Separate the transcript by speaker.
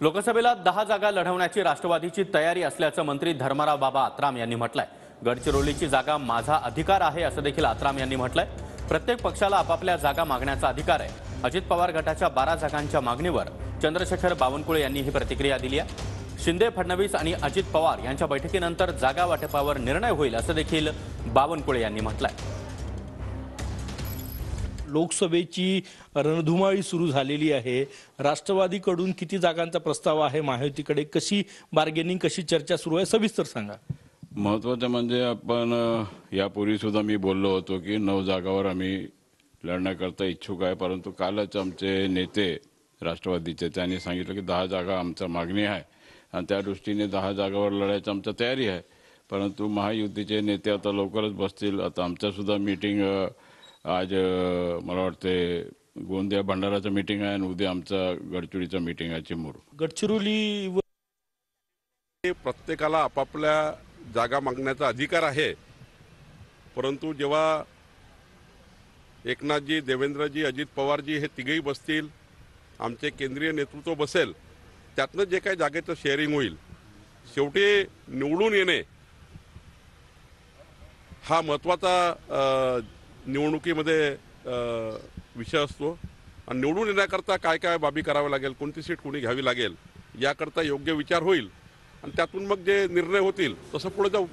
Speaker 1: लोकसभेला 10 जागा लढवण्याची राष्ट्रवादीची तयारी असल्याचं मंत्री धर्माराव बाबा आत्राम यांनी म्हटलंय। गडचिरोलीची जागा माझा अधिकार आहे असं देखील आत्राम यांनी म्हटलंय। प्रत्येक पक्षाला आपापल्या जागा मागण्याचा अधिकार आहे। अजित पवार गटाच्या 12 जागांच्या मागणीवर चंद्रशेखर बावनकुळे यांनी ही प्रतिक्रिया दिली आहे। शिंदे, फडणवीस आणि अजित पवार यांच्या बैठकीनंतर जागा वाटपावर निर्णय होईल असं देखील बावनकुळे यांनी म्हटलंय।
Speaker 2: लोकसभेची रणधुमाळी सुरू झालेली आहे। राष्ट्रवादीकडून किती जागांचा प्रस्ताव आहे, महायुतीकडे कशी बार्गेनिंग, कशी चर्चा सुरू आहे, सविस्तर सांगा।
Speaker 3: महत्त्वाचं म्हणजे आपण यापूर्वी सुद्धा मी बोललो होतो की 9 जागावर आम्ही लढण्याकरता इच्छुक आहे, परंतु कालच आमचे नेते राष्ट्रवादीचे त्यांनी सांगितलं की 10 जागा आमची मागणी आहे आणि त्या दृष्टीने 10 जागावर लढायची आमची तयारी आहे। परंतु महायुतीचे नेते आता लवकरच बसतील। आता आमच्या सुद्धा मीटिंग आज मला वाटते गोंदिया भंडाराचं मीटिंग आहे आणि उद्या आमचा गडचिरोलीचं मीटिंग आहे चिमूर।
Speaker 2: गडचिरोली
Speaker 4: प्रत्येकाला आपापल्या जागा मागण्याचा अधिकार आहे, परंतु जेव्हा एकनाथजी, देवेंद्रजी, अजित पवारजी हे तिघेही बसतील, आमचे केंद्रीय नेतृत्व बसेल, त्यातनं जे काही जागेचं शेअरिंग होईल, शेवटी निवडून येणे हा महत्त्वाचा निवडणुकीमध्ये विषय असतो आणि निवडून येण्याकरता काय काय बाबी कराव्या लागेल, कोणती सीट कोणी घ्यावी लागेल याकरता योग्य विचार होईल आणि त्यातून मग जे निर्णय होतील तसं पुढे जाऊ।